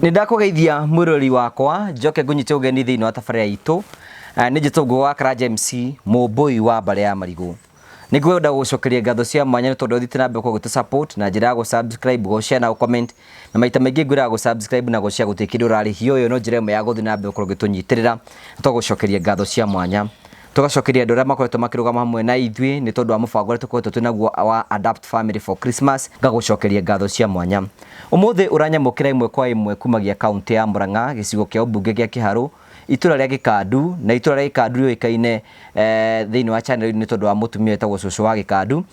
Nindakugeithia mwirori wakwa njoke ngunyite ugeni thiini wa tabarira itu ni njitugwo wa Karanja MC Mumbui wa Mbare ya Marigu. Ningwenda gucokeria ngatho cia mwanya tondu uthite na mbere gutu support na njira go subscribe go share na comment na maita maingi ngwira go subscribe na go share gutikiri urari hiyo no njira imwe ya guthi na mbere gutunyitirira tugucokeria ngatho cia mwanya tugacokeria andu aria makoretwo makirugama hamwe na ithui ni tondu wa mubango uria tukoretwo twinaguo wa Adapt Family for Christmas ngagucokeria ngatho cia mwanya. Umuthi uranyamukira imwe kwa imwe kumagia kaunti ya Murang'a gicigo kia ubunge gia Kiharu itura ria Gikandu na itura ria Gikandu yoikaine thiini wa channel ni tondu wa mutumia etagwo cucu wa Gikandu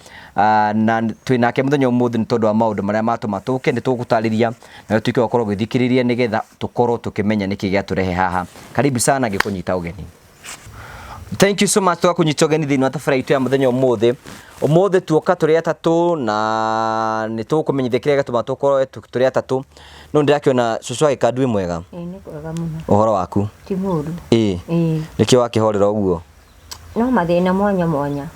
na twinake muthenya umuthi ni tondu wa maundu maria matumatuke ni tugutariria na tuike gukorwo githikiriria nigetha tukorwo tukimenya niki gia turehe haha. Karibu sana ngikunyita ugeni. Thank you so much to kunyita ugeni thiini wa tabarira itu ya muthenya umuthi tuoka turi atatu na ni tukumenyithia gatuma tukorwo turi atatu no ndirakiona cucu wa Gikandu wi mwega ni kwega muno uhoro waku ti muru nikio wakihorera uguo no mathina mwanya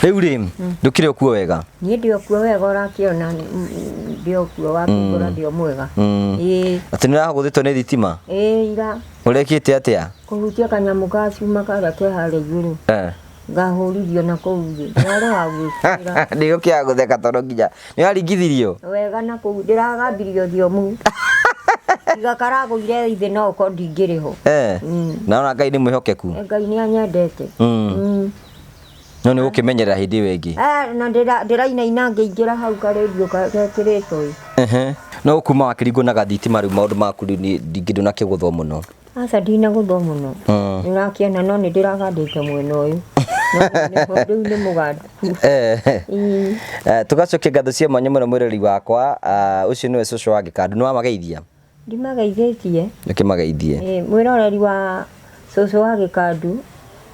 riu ri ndukire okuo wega ni ndio kuo wega urakiona ndio kuo wakugura ndio mwega ati niraguthitwo ni thitima ira urekite atia kuhutia kanyamu gacuma karia ke hare iguru ngahuririo na kuuthi wale wagwikira ndio kia gutheka tondu nginya ni aringithirio wega na kuu ndiragambirio thiomu igakara guire ithe no uko ndingiriho naona Ngai ni mwihokeku Ngai ni anyendete no ni gukimenyerera hindi wengi na ndiraina ina ngiingira hau karedio kakiritwo no kuma wakiringo na gathitima riu maundu maku ni ndingindo na kiguthwo muno asa ndina guthwo muno nirakiona no ni ndiragandite mwena uyu no ni mugadu tugacokia ngatho cia mwanya muno mwirori wakwa ucio niwe cucu wa Gikandu ni wamageithia ndimageithĩtie nikimageithie mwiroreri wa cucu wa Gikandu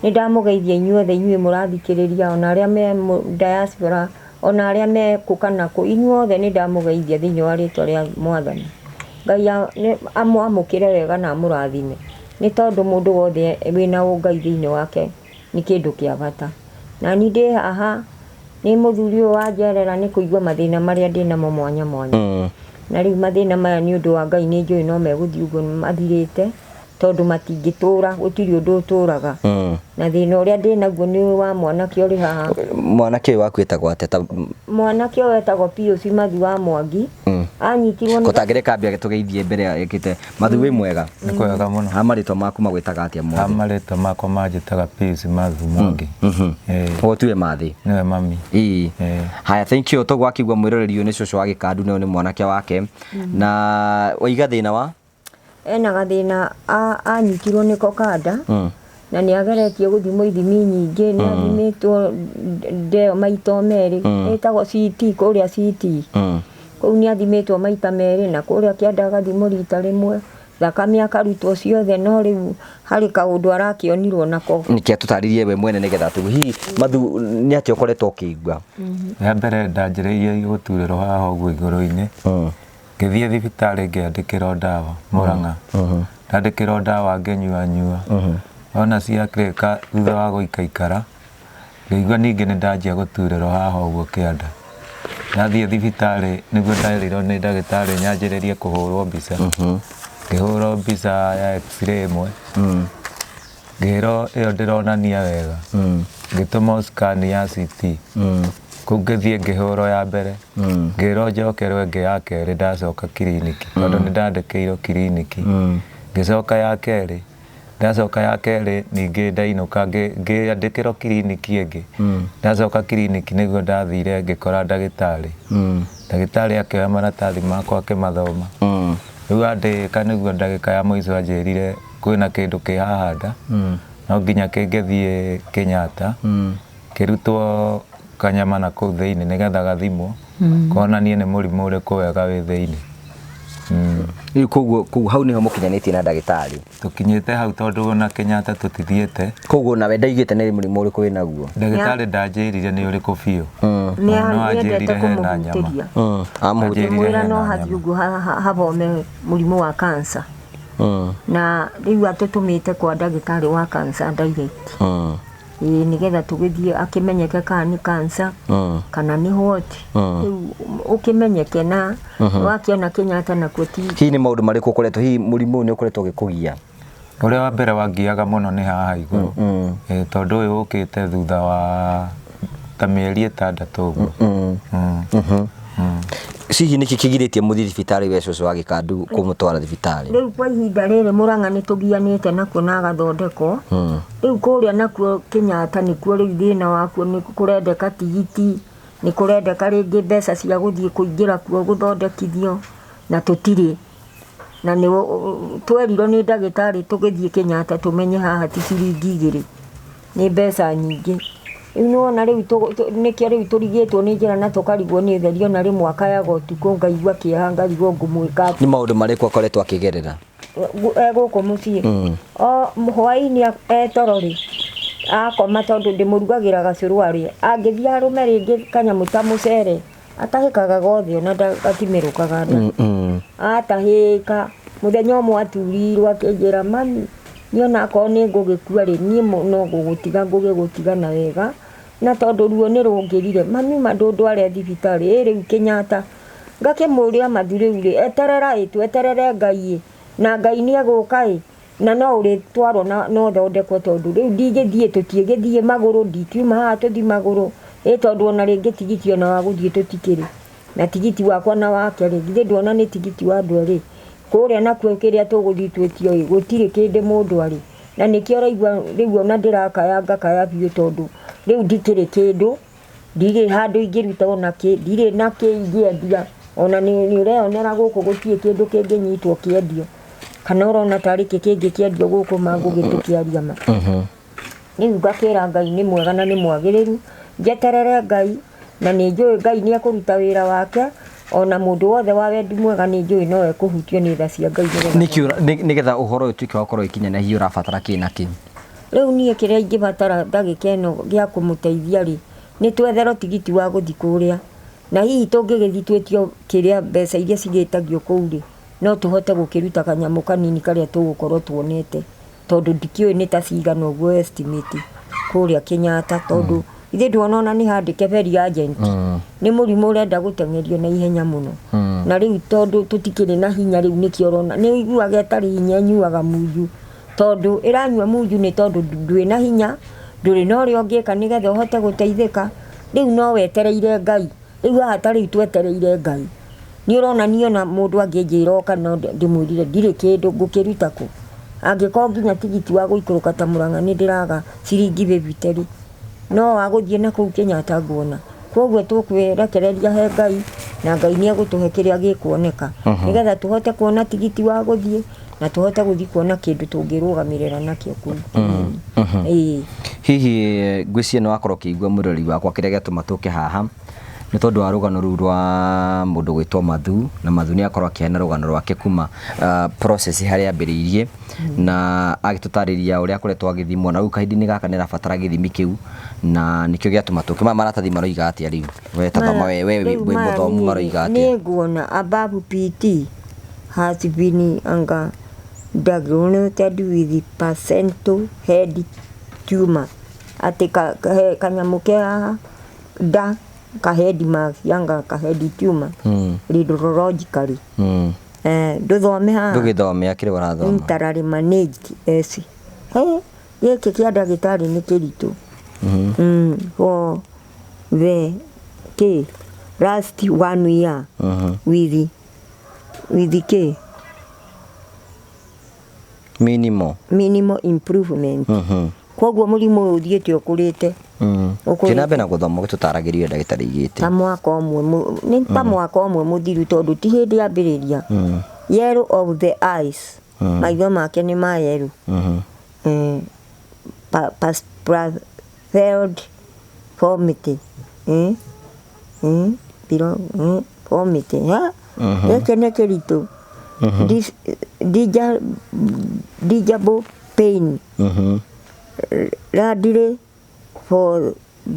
ni ndamugeithia inyuothe inyuĩ mũrathikĩrĩria ona arĩa me diaspora ona arĩa me kukana ku inyuothe ni ndamugeithia thĩinĩ wa rĩtwa rĩa Mwathani Ngai amwamũkĩre wega na mũrathime ni tondu mundu wothe wina Ngai thĩinĩ wake ni kindu kia bata na ni ndi haha ni muthuri wa njerera ni kuigua mathina maria ndi namo mwanya na riu mathina maya ni undu wa Ngai ni njui no meguthi uguo mathirite tondu matingitura gutiri undu uturaga na thina uria ndi naguo ni wa mwanake uri haha mwanake waku etagwo ateta mwanake wetagwo Pius Mathu wa Mwangi anyitirwo ni kutangire kambia gitugeithie mbere yakite Mathu wi mwega ni kwega muno amarito maku magwitaga atia mwangi amarito makwa manjitaga Pius Mathu Mwangi o tuwe mathi niwe mami haya thank you tugwakigwa mwiroreri ni cucu wa Gikandu ni mwanake wake na waiga thina wa ena gathina anyitirwo ni kokada na ni ageretie guthimo ithimi nyingi ni athimitwo ndeo maito meri etagwo CT kuria CT kuu ni athimitwo maita meri na kuria kianda gathimo rita rimwe thakame akarutwo ciothe no riu hari kaundu arakionirwo nako niki atutaririe we mwene nigetha tuhi Mathu ni ati ukoretwo ukigwa ya mbere ndanjireirie guturiro haha uguo iguru-ini ngithie thibitari ngiandikirwo ndawa Murang'a ndandikirwo ndawa ngenyua ona ciakrika thutha wa guikaikara ngĩigua ningĩ nĩ ndanjia gũturĩrwo haha ũguo kĩanda ndathiĩ thibitari nĩguo nderirwo nĩ ndagĩtarĩ nyanjĩrĩrie kũhũrwo mbica ngĩhũrwo mbica ya x-ray ĩmwe ngĩrwo ĩyo ndĩronania wega ngĩtũmwo scan ya CT kũu ngĩthiĩ ngĩhũrwo ya mbere ngĩrwo njokerwo ĩngĩ ya kerĩ ndacoka kiriniki tondũ nĩ ndandĩkĩirwo kiriniki ngĩcoka ya kerĩ ndacoka ya kerĩ ningĩ ndainũka ngĩandĩkĩrwo kiriniki ĩngĩ ndacoka kiriniki nĩguo ndathire ngĩkora ndagĩtarĩ akĩoya maratathi makwa akĩmathoma rĩu andĩka nĩguo ndagĩka ya mũico anjĩrire kwĩna kĩndũ kĩ haha nda no nginya kĩngĩthiĩ Kenyatta kĩrutwo kanyama na kũu thĩinĩ nĩgetha gathimwo konanie nĩ mũrimũ ũrĩkũ wega wĩ thĩinĩ kũu hau niho mũkinyanĩtie na ndagĩtarĩ tukinyĩte hau tondũ na Kenyatta tutithiĩte kũu nawe ndaigĩte nĩ mũrimũ ũrĩkũ wĩ naguo ndagĩtarĩ ndanjĩrire nĩ ũrĩkũ biũ no anjĩrire hena nyama amwĩra no hathi ũguo habome mũrimũ wa cancer na rĩu atũtũmĩte kwa ndagĩtarĩ wa cancer direct nigetha tugithie akimenyeke kana ni cancer kana ni what ukimenyeke na wakiona Kenyatta na kweti hi ni maundu mariko koretwo hi murimu ni ukoretwo gikugia uria wa mbere wangiaga muno ni haha iguru tondu uyu ukite thutha wa ta mieri 6 uguo cihi niki kigiritie muthiri thibitari we cucu wa Gikandu kumutwara thibitari riu kwa ihinda riri Murang'a ni tugianite nakuo na agathondeko riu kuria nakuo Kenyatta nikuo riu thina wakuo ni kurendeka tigiti ni kurendeka ringi mbeca cia guthie kuingira kuo guthondekithio na tutiri na ni twerirwo ni ndagitari tugithie Kenyatta tumenye haha ti ciringi 2 ni mbeca nyingi ino na riu nikio riu turigitwo ni njira na tukarigwo ni therio na ri mwaka ya gotuko ngaigua kiahanga rigo ngumwika ni maundu mariko akoretwo akigerera guku mucii hwaini etorori akoma tondu ndimurugagira gacurwari angithia arume ringi kanyamu ta mucere atahikaga gothe ona ndagatimerukaga nda atahika muthenya umwe aturirwo akinjira mami niona ko ni ngugikua ri ni no gugutiga ngugigutiga wega na tondu ruo ni rungirire mami mandundware thibitari riu Kenyatta ngakimuria mathuri uri eterera eterere Ngai na Ngai ni aguka na no uri twaro no thondekwo tondu riu ndigithie tutiegithie maguru ndikiuma haha tuthi maguru tondu ona ringi tigiti ona wa guthie tutikiri na tigiti wakwa na wake ri githe ndona ni tigiti wa andu eri kuria na kwekeria tuguthitwetio gutiri kindi mundu ari na nikio raigua riu ona ndirakayanga kaya biu tondu riu ndikiri kindu ndiri handu ingiruta ona ki ndiri na ki ingiendia ona ni ureonera guku gutie kindu kinginyitwo kiendio kana urona tariki kingi kiendio guku mangu gitukiaria ma riu ngakira Ngai ni mwega na ni mwagiriru njeterere Ngai na ni njui Ngai ni akuruta wira wake ona mundu wothe wa wendi mwega ni njui no ekuhutio ni tha cia Ngai nigetha uhoro uyu tuike wakorwo ikinyana hiyo urabatara kina ki riu nie kiria ingibatara ndagika ino gia kumuteithia ri ni twetherwo tigiti wa guthi kuria na hihi tungigithitwetio kiria mbeca iria cigitagio kuu ri no tuhote gukiruta kanyamu kanini karia tugukorwo tuonete tondu ndikioi ni ta cigana uguo estimate kuria Kenyatta tondu ithe ndwona ni handike very agent ni murimu urenda gutengerio na ihenya muno na riu tondu tutikiri na hinya riu nikio rona ni iguaga etari hinya nyuaga muju tondu iranyua muju ni tondu ndwi na hinya nduri no ri ongeka nigetha uhote guteithika riu no wetereire Ngai riu hatari twetereire Ngai ni urona ni ona mundu anginjira kana ndimwirire ndire kindu ngukiruta ku angiko nginya tigiti wa guikuruka ta Murang'a ni ndiraga ciringi 50 no waguthie na kuu Kenyatta nguona koguo tukwirekereria he Ngai na Ngai ni agutuhe kiria gikuoneka nigetha tuhote kuona tigiti wa guthie na tuhote guthie kuona kindu tungirugamirira nakio kuu hihi ngwicie no akorwo kiigua murori wakwa kiria giatuma tuke haha ni tondu wa rugano ru rwa mundu gwitwo Mathu na Mathu ni akorwo akiana rugano rwake kuma process haria ambiriirie na agitutariria uria akoretwo agithimwo na ukahindi-ini gaka nirabatara githimi kiu na nikio giatuma tuke maratathi maroiga atia riu we tathoma we muthomu maroiga atia ni nguona above PT has been diagnosed with placental head tumor atika kanyamu kia da kahedi yanga kahedi tumor radiologically nduthome ha ndugithome akire warathoma entirely managed esi giki kia ndagitari ni kiritu for the last 1 year with the minimal improvement koguo murimu uthiete ukurite kinabe na guthoma gitutaragirie ndagitari igite ta mwaka omwe ni ta mwaka omwe muthiru tondu ti hindi ambiriria yellow of the eyes maitho make ni ma yellow failed vomit vomit giki ni kiritu digable pain radire for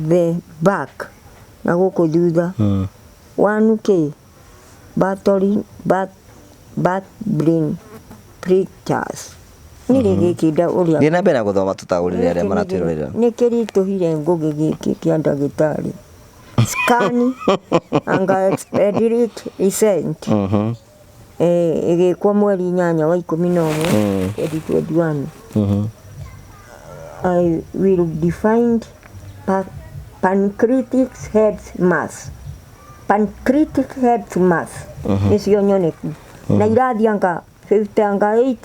the back na guku thutha 1K battling back brain fractures nire gikida uria ni na mbere guthoma tutagurire aria maratwirorera ni kirituhire ngugi giki kia ndagitari scan anga expedit isent igikwa mweri 8 wa 11 2021 I will define pancreatic head mass nicio nyoneku na irathianga 58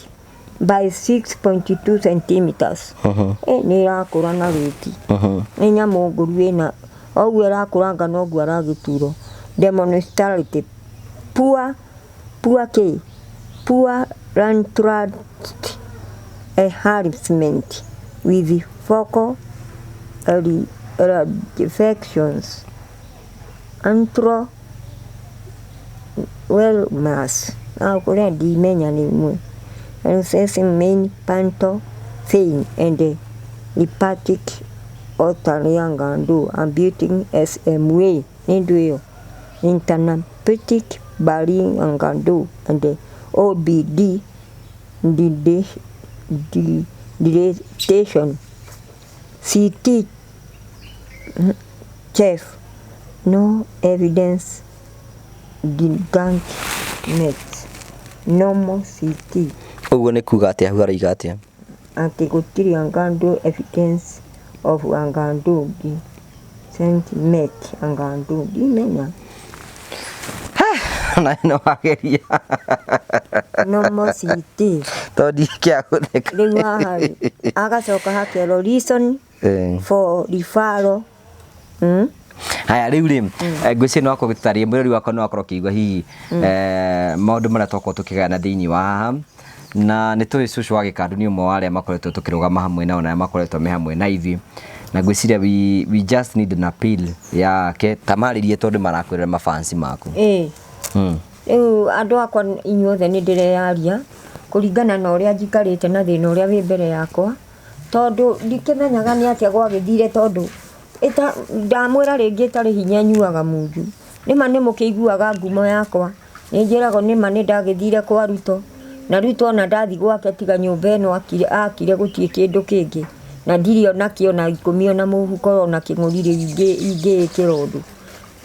by 6.2 centimeters ni irakura na riti ni nyamu nguru ina oguo irakuranga noguo aragituro demonstrate poor rantrat enhancement with focal defections antro well mass akuria dimenya ni mwe assessing main panto vein and hepatic arterial amputing SMA ninduyo internapetic bari angando and OBD dilatation CT chef no evidence didn't met normal CT uguo ni kuga atia hura igatia ati gutiri angando evidence of angando di sentiment angando di menya na no ageria normal CT todi kia kutheka riu ahari agacoka hakero reason for referral haya riu ri ngwisi no akugitaria mwiri wakwa no akorwo kiigwa hihi maundu maria twako tukigana thiini wa na ni tui cucu wa gikandu ni umwe wa aria makoretwo tukirugama hamwe nao na makoretwo me hamwe na ithi na ngwiciria we just need an appeal yake tamaririe tondu marakwirira mafansi maku riu andu akwa inyuothe ni ndireyaria kuringana na uria njikarite na thina uria wi mbere yakwa tondu ndikimenyaga ni atia gwagithire tondu eta ndamwira ringi tari hinya nyuaga munju nima ni mukiguaga ngumo yakwa ni njirago nima ni ndagithire kwa Ruto na Ruto na ndathi gwake tiga nyumba eno akire gutie kindu kingi na ndirio nakio na ikumio na muhuko na king'urire ingi kirondu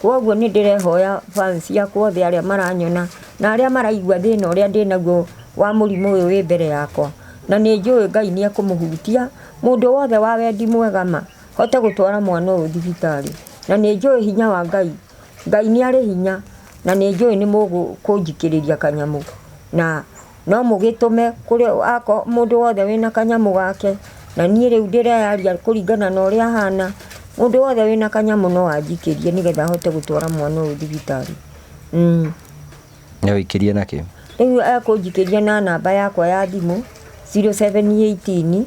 koguo ni ndirehoya fans yakwa othe aria maranyona na aria maraigua thina uria ndinaguo wa murimu uyu wi mbere yakwa na ni njui Ngai ni akumuhutia mundu wothe wa wendi mwega ma hote gutwara mwana uyu thibitari na ni njui hinya wa Ngai ni ari hinya na ni njui ni mugu kunjikiriria kanyamu na no mugitume kuri ako mundu wothe wina kanyamu gake na nie riu ndireyaria kuringana na uria hana mundu wothe wina kanyamu no anjikirie nigetha hote gutwara mwana uyu thibitari ya wikirie nake riu akunjikiria na namba yakwa ya thimu 0718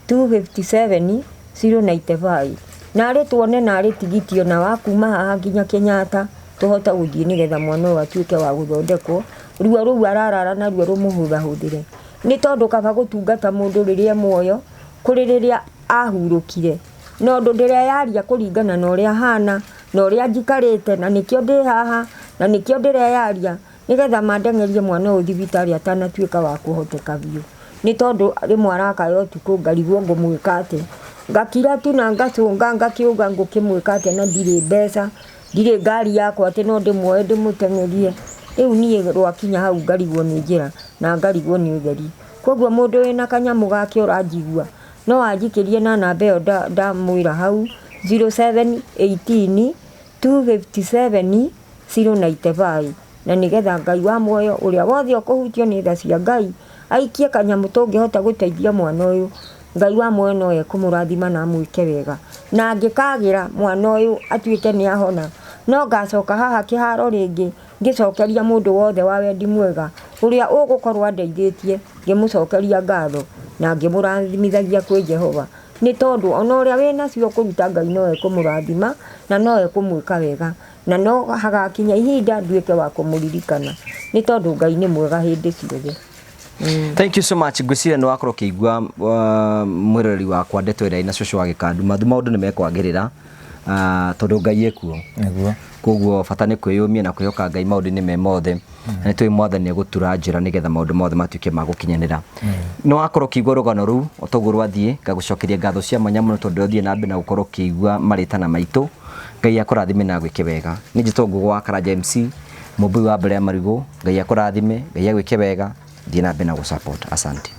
257 095 na ari tuone na ari tigitio na wakuma haha nginya Kenyatta tuhota guthie nigetha mwana uyu atuike wa guthondekwo ruo ruu ararara na ruo rumuhuthahuthire ni tondu kaba gutungata mundu riria muoyo kuri riria ahurukire no ndu ndireyaria kuringana na uria hana na uria njikarite na nikio ndi haha na nikio ndireyaria nigetha mandengerie mwana uyu thibitari atanatuika wa kuhoteka biu ni tondu rimwe arakaya utuku ngarigwo ngumwika ati ngakira tu na ngacunga ngakiuga ngukimwika ati na ndire mbeca ndire ngari yakwa ati no ndimwoe ndimutengerie riu nie rwakinya hau ngarigwo ni njira na ngarigwo ni utheri koguo mundu wina kanyamu gake uranjigua no anjikirie na namba iyo ndamwira hau 0718 257 095 na nigetha Ngai wa muoyo uria wothe ukuhutio ni tha cia Ngai aikie kanyamu tungihota guteithia mwana uyu Ngai wa muoyo no ekumurathima na amwike wega na angikagira mwana uyu atuike ni ahona no ngacoka haha kiharo ringi ngicokeria mundu wothe wa wendi mwega uria ugukorwa ndeithĩtie ngimucokeria ngatho na ngimũrathimithagia kwĩ Jehova ni tondu ona uria wina cio kuruta Ngai no ekumurathima na no ekumwika wega na no hagakinya ihinda nduike wa kumuririkana ni tondu Ngai ni mwega hindi ciothe. Thank you so much ngwiciria no akorwo kiigua mwirori wakwa ndeto ira ina cucu wa gikandu maundu ni mekwagirira tondu Ngai ekuo niguo koguo bata nĩ kwĩyũmia na kwĩhoka Ngai maũndũ-inĩ me mothe na nĩtũĩ Mwathani egũtura njĩra nĩgetha maũndũ mothe matuĩke ma gũkinyanĩra. Nĩ wakorwo ũkĩigua rũgano rũu o toguo rwathiĩ, ngagũcokeria ngatho cia mwanya mũno tondũ ũthiĩ na mbere na gũkorwo ũkĩigua marĩtana maitũ. Ngai akũrathime na gwĩke wega. Nĩ njĩtagwo Ngũgũ wa Karanja MC, mũmbui wa mbere ya marigũ. Ngai akũrathime, Ngai agwĩke wega, thiĩ na mbere na gũ support. Asante.